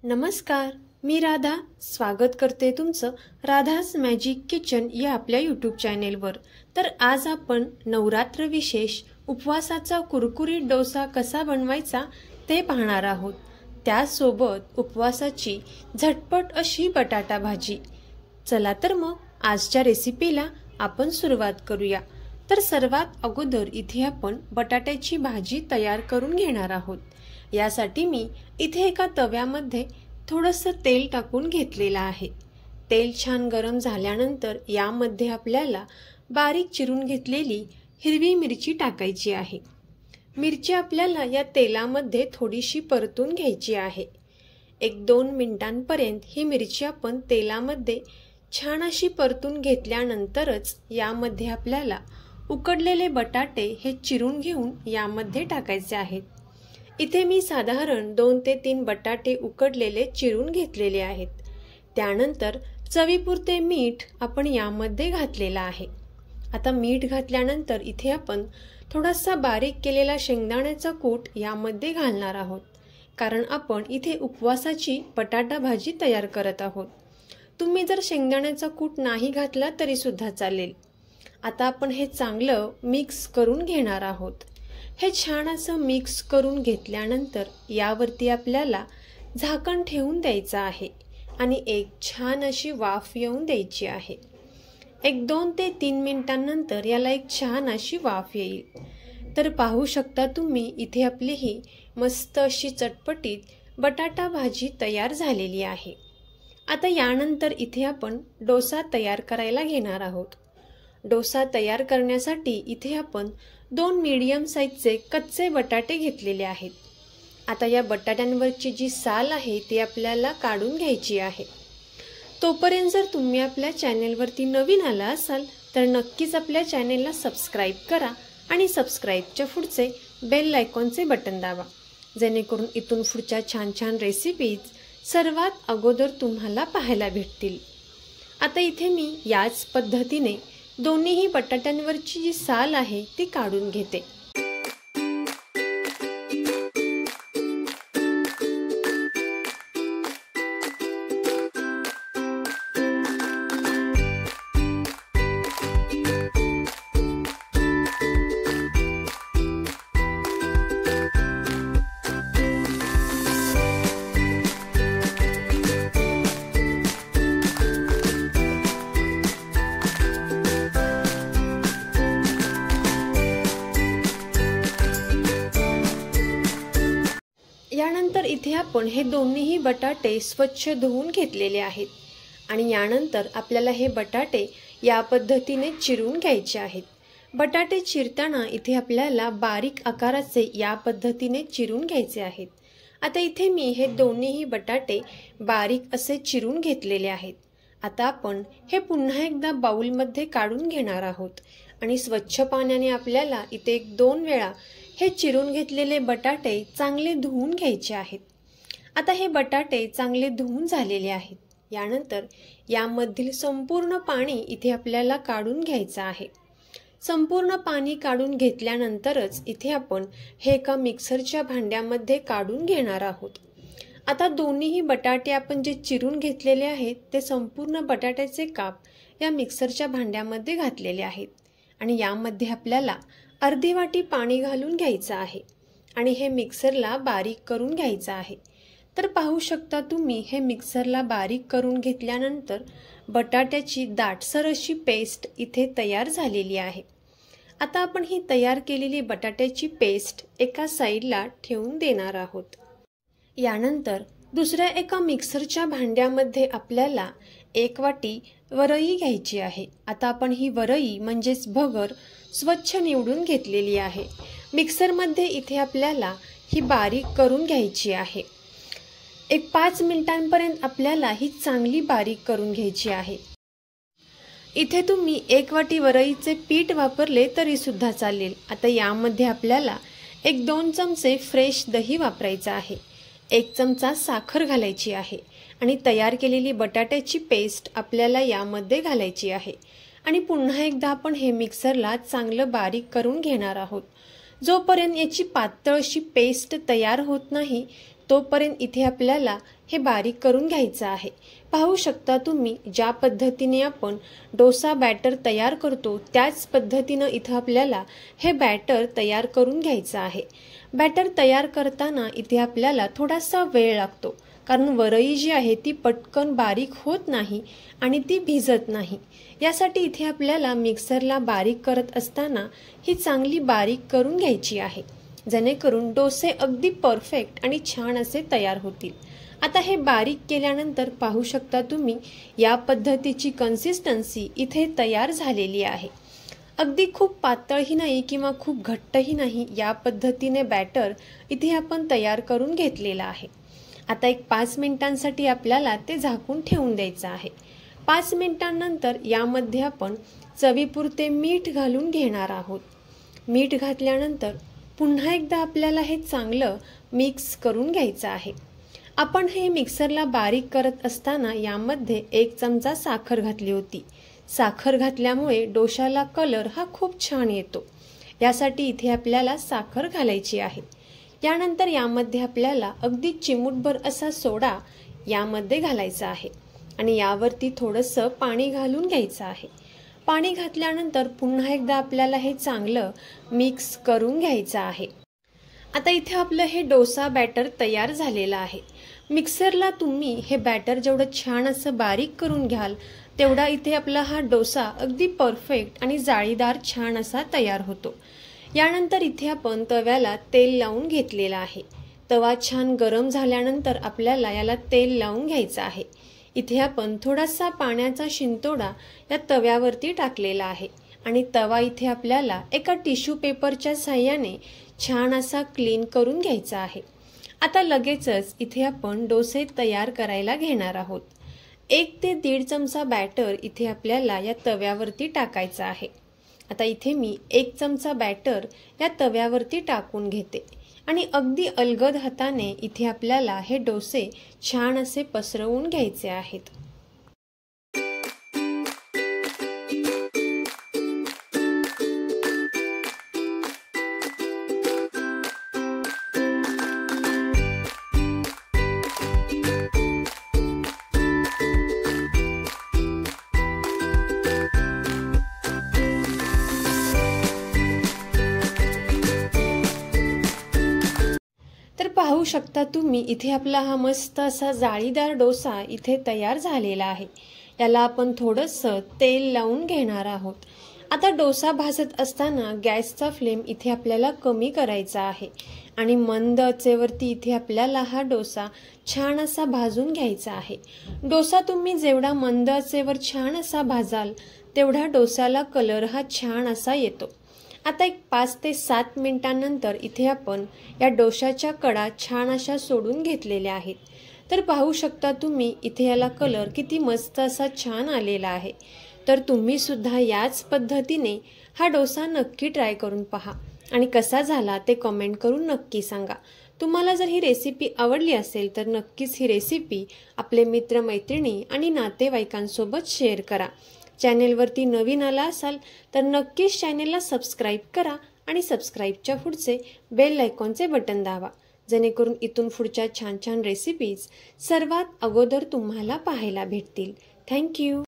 नमस्कार, मी राधा स्वागत करते तुमचं राधास मॅजिक किचन या आपल्या यूट्यूब चॅनेलवर। तर आज आपण नवरात्र विशेष उपवासाचा कुरकुरीत डोसा कसा बनवायचा ते पाहणार आहोत। त्यासोबत उपवासाची झटपट अशी बटाटा भाजी। चला तर मग आजच्या रेसिपीला आपण सुरुवात करूया। तर सर्वात अगोदर इथे आपण बटाट्याची भाजी तयार करून घेणार आहोत। यासाठी मी इथे एका तव्यामध्ये थोडंसं तेल टाकून घेतलेलं आहे। तेल छान गरम झाल्यानंतर यामध्ये आपल्याला बारीक चिरून घेतलेली हिरवी मिरची टाकायची आहे। मिरची आपल्याला या तेलामध्ये थोडीशी परतून घ्यायची आहे। 1-2 मिनिटांपर्यंत ही मिरची आपण तेलामध्ये छान अशी परतून घेतल्यानंतरच यामध्ये आपल्याला उकडलेले बटाटे हे चिरून घेऊन यामध्ये टाकायचे आहेत। इथे मी साधारण 2 ते 3 बटाटे उकडलेले चिरून घेतलेले आहेत। त्यानंतर चवीपुरते मीठ आपण यामध्ये घातलेला आहे। आता मीठ घातल्यानंतर इथे आपण थोडासा बारीक केलेला शेंगदाण्याचा कूट यामध्ये घालणार आहोत, कारण आपण इथे उपवासाची बटाटा भाजी तयार करत आहोत। तुम्ही जर शेंगदाण्याचा कूट नाही घातला तरी सुद्धा चालेल। आता आपण हे चांगलं मिक्स करून घेणार आहोत। हे छान असं मिक्स करून घेतल्यानंतर यावरती आपल्याला झाकण ठेवून द्यायचं आहे आणि एक छान अशी वाफ येऊन द्यायची आहे। 1-2 ते 3 मिनिटांनंतर याला एक छान अशी वाफ येईल। तर पाहू शकता तुम्ही इथे आपली ही मस्त अशी चटपटीत बटाटा भाजी तयार झालेली आहे। आता यानंतर इथे आपण डोसा तयार करायला घेणार आहोत। डोसा तयार करण्यासाठी इथे आपण 2 मीडियम साईजचे कच्चे बटाटे घेतलेले आहेत। आता या बटाट्यांवरची जी साल आहे ती आपल्याला काढून घ्यायची आहे। तोपर्यंत जर तुम्ही आपल्या चॅनेलवरती नवीन आला असाल तर नक्कीच आपल्या चॅनेलला सबस्क्राईब करा आणि सबस्क्राईबच्या पुढचे बेल आयकॉनचे बटन दाबा, जेणेकरून इथून पुढच्या छान छान रेसिपीज सर्वात अगोदर तुम्हाला पाहायला भेटतील। आता इथे मी याच पद्धतीने दोन्हीही बटाट्यांवरची जी साल आहे ती काढून घेते। यानंतर इथे आपण हे दोन्हीही बटाटे स्वच्छ धुवून घेतलेले आहेत आणि यानंतर आपल्याला हे बटाटे या पद्धतीने चिरून घ्यायचे आहेत। बटाटे चिरताना इथे आपल्याला बारीक आकाराचे या पद्धतीने चिरून घ्यायचे आहेत। आता इथे मी हे दोन्हीही बटाटे बारीक असे चिरून घेतलेले आहेत। आता आपण हे पुन्हा एकदा बाउलमध्ये काढून घेणार आहोत आणि स्वच्छ पाण्याने आपल्याला इथे 1-2 वेळा हे चिरून घेतलेले बटाटे चांगले धुवून घ्यायचे आहेत। आता हे बटाटे चांगले धुवून झालेले आहेत। यानंतर यामधील संपूर्ण पाणी इथे आपल्याला काढून घ्यायचं आहे। संपूर्ण पाणी काढून घेतल्यानंतरच इथे आपण हे एका मिक्सरच्या भांड्यामध्ये काढून घेणार आहोत। आता दोन्हीही बटाटे आपण जे चिरून घेतलेले आहेत ते संपूर्ण बटाट्याचे काप या मिक्सरच्या भांड्यामध्ये घातलेले आहेत आणि यामध्ये आपल्याला अर्धी वाटी पाणी घालून घ्यायचं आहे आणि हे मिक्सरला बारीक करून घ्यायचं आहे। तर पाहू शकता तुम्ही हे मिक्सरला बारीक करून घेतल्यानंतर बटाट्याची दाटसर अशी पेस्ट इथे तयार झालेली आहे। आता आपण ही तयार केलेली बटाट्याची पेस्ट एका साईडला ठेवून देणार आहोत। यानंतर दुसऱ्या एका मिक्सरच्या भांड्यामध्ये आपल्याला 1 वाटी वरई घ्यायची आहे। आता आपण ही वरई म्हणजेच भगर स्वच्छ निवडून घेतलेली आहे। मिक्सरमध्ये इथे आपल्याला ही बारीक करून घ्यायची आहे। 5 मिनिटांपर्यंत आपल्याला ही चांगली बारीक करून घ्यायची आहे। इथे तुम्ही 1 वाटी वरईचे पीठ वापरले तरी सुद्धा चालेल। आता यामध्ये आपल्याला 1-2 चमचे फ्रेश दही वापरायचं आहे। 1 चमचा साखर घालायची आहे आणि तयार केलेली बटाट्याची पेस्ट आपल्याला यामध्ये घालायची आहे आणि पुन्हा एकदा आपण हे मिक्सरला चांगलं बारीक करून घेणार आहोत। जोपर्यंत याची पातळ अशी पेस्ट तयार होत नाही तोपर्यंत इथे आपल्याला हे बारीक करून घ्यायचं आहे। पाहू शकता तुम्ही ज्या पद्धतीने आपण डोसा बॅटर तयार करतो त्याच पद्धतीने इथे आपल्याला हे बॅटर तयार करून घ्यायचं आहे। बॅटर तयार करताना इथे आपल्याला थोडासा वेळ लागतो, कारण वरई जी आहे ती पटकन बारीक होत नाही आणि ती भिजत नाही। यासाठी इथे आपल्याला मिक्सरला बारीक करत असताना ही चांगली बारीक करून घ्यायची आहे, जेणेकरून डोसे अगदी परफेक्ट आणि छान असे तयार होतील। आता हे बारीक केल्यानंतर पाहू शकता तुम्ही या पद्धतीची कन्सिस्टन्सी इथे तयार झालेली आहे। अगदी खूप पातळही नाही किंवा खूप घट्टही नाही, या पद्धतीने बॅटर इथे आपण तयार करून घेतलेला आहे। आता एक 5 मिनिटांसाठी आपल्याला ते झाकून ठेवून द्यायचं आहे। 5 मिनिटांनंतर यामध्ये आपण चवीपुरते मीठ घालून घेणार आहोत। मीठ घातल्यानंतर पुन्हा एकदा आपल्याला हे चांगलं मिक्स करून घ्यायचं आहे। आपण हे मिक्सरला बारीक करत असताना यामध्ये 1 चमचा साखर घातली होती। साखर घातल्यामुळे डोशाला कलर हा खूप छान येतो, यासाठी इथे आपल्याला साखर घालायची आहे। यानंतर यामध्ये आपल्याला अगदी चिमूटभर असा सोडा यामध्ये घालायचा आहे आणि यावरती थोडंसं पाणी घालून घ्यायचं आहे। पाणी घातल्यानंतर पुन्हा एकदा आपल्याला हे चांगलं मिक्स करून घ्यायचं आहे। आता इथे आपलं हे डोसा बॅटर तयार झालेलं आहे। मिक्सरला तुम्ही हे बॅटर जेवढं छान असं बारीक करून घ्याल तेवढा इथे आपला हा डोसा अगदी परफेक्ट आणि जाळीदार छान असा तयार होतो। यानंतर इथे आपण तव्याला तेल लावून घेतलेला आहे। तवा छान गरम झाल्यानंतर आपल्याला याला तेल लावून घ्यायचं आहे। इथे आपण थोडासा पाण्याचा शिंतोडा या तव्यावरती टाकलेला आहे आणि तवा इथे आपल्याला एका टिश्यू पेपरच्या साहाय्याने छान असा क्लीन करून घ्यायचा आहे। आता लगेचच इथे आपण डोसे तयार करायला घेणार आहोत। 1 ते 1.5 चमचा बॅटर इथे आपल्याला या तव्यावरती टाकायचा आहे। आता इथे मी 1 चमचा बॅटर या तव्यावरती टाकून घेते आणि अगदी अलगद हाताने इथे आपल्याला हे डोसे छान असे पसरवून घ्यायचे आहेत। तर पाहू शकता तुम्ही इथे आपला हा मस्त असा जाळीदार डोसा इथे तयार झालेला आहे। याला आपण थोडंसं तेल लावून घेणार आहोत। आता डोसा भाजत असताना गॅसचा फ्लेम इथे आपल्याला कमी करायचा आहे आणि मंद आचेवरती इथे आपल्याला हा डोसा छान असा भाजून घ्यायचा आहे। डोसा तुम्ही जेवढा मंद आचेवर छान असा भाजाल तेवढा डोसाला कलर हा छान असा येतो। आता एक 5 ते 7 मिनिटांनंतर इथे आपण या डोशाच्या कडा छान अशा सोडून घेतलेल्या आहेत। तर पाहू शकता तुम्ही इथे याला कलर किती मस्त असा छान आलेला आहे। तर तुम्ही सुद्धा याच पद्धतीने हा डोसा नक्की ट्राय करून पहा आणि कसा झाला ते कमेंट करून नक्की सांगा। तुम्हाला जर ही रेसिपी आवडली असेल तर नक्कीच ही रेसिपी आपले मित्रमैत्रिणी आणि नातेवाईकांसोबत शेअर करा। चॅनेलवरती नवीन आला असाल तर नक्कीच चॅनेलला सबस्क्राईब करा आणि सबस्क्राईबच्या पुढचे बेल आयकॉनचे बटन दाबा, जेणेकरून इथून पुढच्या छान छान रेसिपीज सर्वात अगोदर तुम्हाला पाहायला भेटतील। थँक्यू।